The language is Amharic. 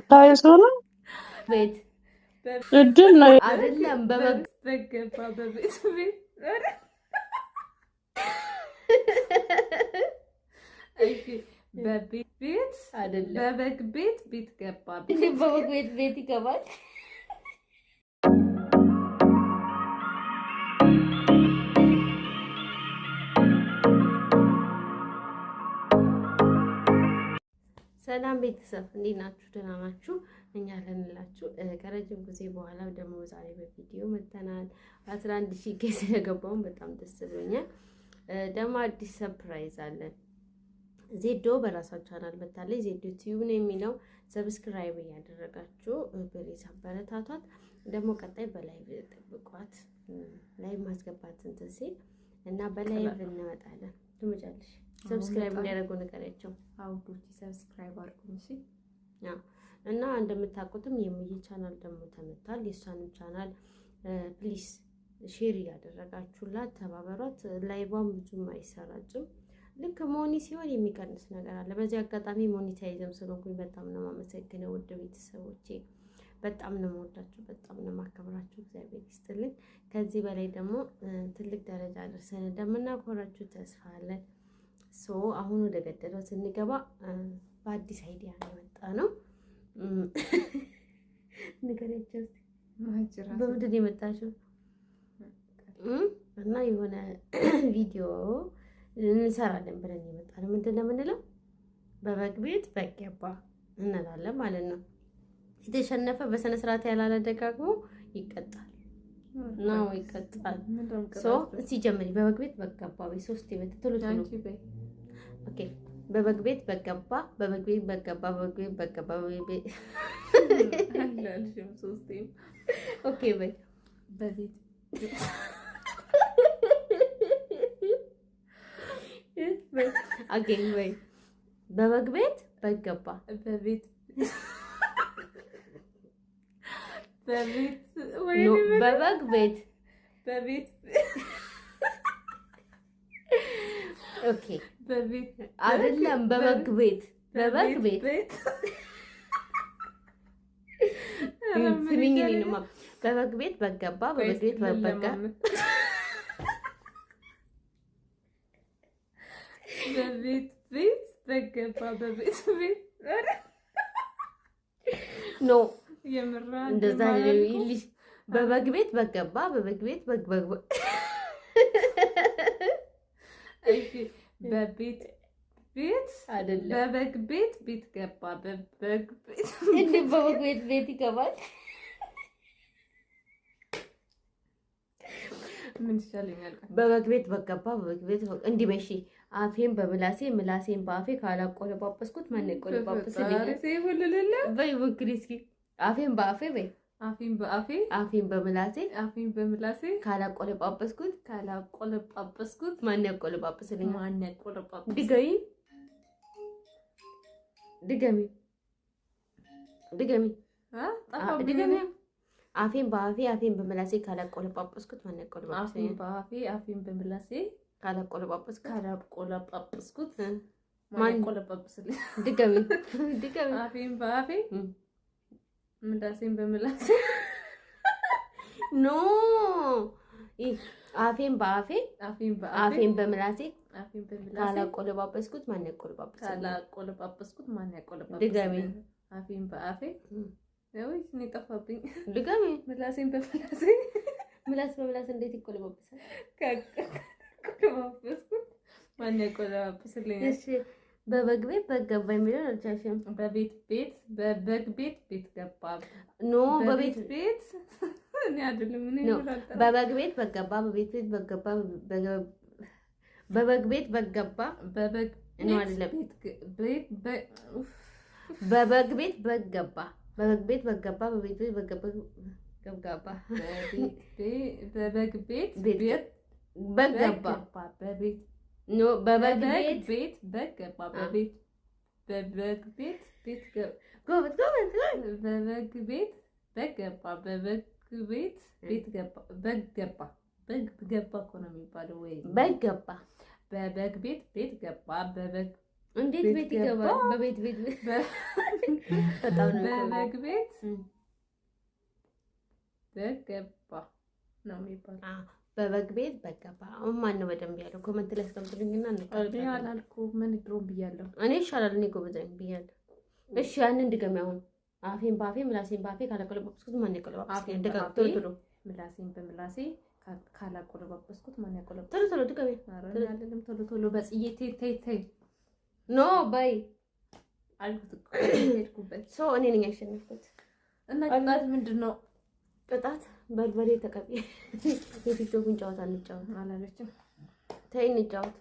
ታይሶ ነው ቤት እድል ነው አይደለም። በገባ በቤት ቤት እሺ፣ በቤት ቤት አይደለም። በበግ ቤት ቤት ገባ። በበግ ቤት ቤት ይገባል። ሰላም ቤተሰብ እንዴት ናችሁ? ደህና ናችሁ? እኛ አለንላችሁ። ከረጅም ጊዜ በኋላ ደግሞ ዛሬ በቪዲዮ መተናል። 11,000 ኬስ ስለገባውን በጣም ደስ ብሎኛል። ደግሞ አዲስ ሰርፕራይዝ አለን። ዜዶ በራሷ ቻናል መታለች። ዜዶ ቲዩብ ነው የሚለው። ሰብስክራይብ እያደረጋችሁ በሌላ አበረታቷት። ደግሞ ቀጣይ በላይቭ ጠብቋት። ላይቭ ማስገባት እንትን ሲል እና በላይቭ እንመጣለን። ትመጫለሽ? ሰብስክራይብ እንዲያደርጉ ንገሪያቸው። አውዶች ሰብስክራይብ አድርጉኝ። እሺ። ያው እና እንደምታውቁትም የሙዬ ቻናል ደግሞ ተመቷል። የእሷንም ቻናል ፕሊስ ሼር እያደረጋችሁላት ተባበሯት። ላይቫም ብዙም አይሰራጭም። ልክ ሞኒ ሲሆን የሚቀንስ ነገር አለ። በዚህ አጋጣሚ ሞኒታይዝም ስለሆንኩኝ በጣም ነው የማመሰግነው ውድ ቤተሰቦቼ። በጣም ነው የምወዳችሁ፣ በጣም ነው የማከብራችሁ። እግዚአብሔር ይስጥልኝ። ከዚህ በላይ ደግሞ ትልቅ ደረጃ ደርሰን እንደምናኮራችሁ ተስፋ አለን። አሁን ወደ ገደለው ስንገባ በአዲስ አይዲያ ነው የመጣ ነው። ንገሪያቸው በምንድን የመጣችው? እና የሆነ ቪዲዮ እንሰራለን ብለን የመጣ ነው። ምንድን ነው የምንለው? በበግ ቤት በግ ገባ እንላለን ማለት ነው። የተሸነፈ በስነ ስርዓት ያላለ ደጋግሞ ይቀጣል ነው ይቀጣል። እስቲ ጀምሪ። በበግ ቤት በግ ገባ ወይ ሶስት ቤት ቶሎ ኦኬ። በበግ ቤት በግ ገባ፣ በበግ ቤት በግ ገባ፣ በበግ ቤት በግ ገባ፣ በበግ ቤት አላልሽም ሶስቴም። ኦኬ በይ። በቤት አገኝ በይ። በበግ ቤት በግ ገባ፣ በቤት በቤት በበግ ቤት በቤት ኦኬ። በቤት አይደለም። በበግ ቤት በበግ ቤት ስሚኝ ነውማ። በበግ ቤት በግ ገባ፣ በበግ ቤት በበጋ በቤት ቤት በግ ገባ፣ በቤት ቤት ኖ የምራ እንደዛ ይልሽ። በበግ ቤት በግ ገባ፣ በበግ ቤት በግ እሺ። በቤት ቤት አይደለም። በበግ ቤት ቤት ገባ፣ በበግ ቤት እንዴ በበግ ቤት ቤት ይገባል? ምን ይሻለኛል? በበግ ቤት በግ ገባ፣ በበግ ቤት እንዲህ በሺ። አፌን በምላሴ ምላሴን በአፌ ካላቆለጳጰስኩት ማን ይቆለጳጰስልኝ? በይ ሞክሪ እስኪ። አፌን በአፌ በይ። አፌን በአፌ አፌን በምላሴ አፌን በምላሴ ካላቆለጳጰስኩት ማን ያቆለጳጰስልኝ? ማን ያቆለጳጰስ? ድገሚ ድገሚ ድገሚ ድገሚ። አፌን በአፌ አፌን በምላሴ ካላቆለጳጰስኩት ማን ያቆለጳጰስልኝ? አፌን በአፌ አፌን በምላሴ ካላቆለጳጰስኩት ማን ያቆለጳጰስልኝ? ድገሚ ድገሚ። አፌን በአፌ ምላሴን በምላሴ ኖ አፌን በአፌ አፌን በምላሴ ካላቆለጳጰስኩት ማን ያቆለጳጰስልኝ? ድገሚ። አፌን በአፌ ወይስ እኔ ጠፋብኝ? ድገሚ። ምላሴን በምላሴ ምላስ በምላስ እንዴት ይቆለጳጰሳል? ካቆለጳጰስኩት ማን ያቆለጳጰስልኝ? እሺ በበግ ቤት በግ ገባ የሚለው አልቻልሽም። በቤት ቤት በበግ ቤት ቤት ገባ። ኖ በቤት ቤት እኔ አይደለም እኔ በበግ ቤት በግ ገባ፣ በቤት ቤት በግ ገባ፣ በበግ ቤት በግ ገባ፣ በበግ ነው አይደለም። ቤት በበግ ቤት በግ ገባ፣ በበግ ቤት በግ ገባ፣ በቤት ቤት በግ ገባ፣ ገብጋባ በበግ ቤት ቤት በግ ገባ፣ በቤት ኖ በበግ ቤት በግ ገባ፣ በቤት በበግ ቤት ቤት ጎበዝ ጎበዝ። በበግ ቤት በግ ገባ፣ በበግ ቤት ቤት ገባ፣ በግ ገባ፣ በግ ገባ እኮ ነው የሚባለው ወይ? በግ ገባ፣ በበግ ቤት ቤት ገባ፣ በበግ እንዴት ቤት ይገባል? በቤት በጣም ነው በበግ ቤት በግ ገባ ነው የሚባለው። በበግ ቤት በግ ገባ። ማን ነው በደንብ ያለው? ኮመንት ላይ አስቀምጡልኝና እኔ አላልኩም። ምን ድሮም ብያለሁ። እኔ ይሻላል። እኔ ጎበዝ ነኝ ብያለሁ። እሺ ያንን ድገም። አሁን አፌን ባፌ ምላሴን ባፌ ካላቆለባበስኩት ማን ያቆለባበስኩት? ድገም ቶሎ ምላሴን በምላሴ ካላቆለባበስኩት ማን ያቆለባበስኩት? ቶሎ ቶሎ ድገም። አይደለም ቶሎ በጽዬ ተይ ኖ ባይ አልኩት እኮ ሄድኩበት። ሶ እኔ ነኝ ያሸነፍኩት። እና ቅጣት ምንድን ነው? ቅጣት በርበሬ ተቀቢ። የቲክቶክን ጨዋታ እንጫወት አላለችም። ተይ እንጫወት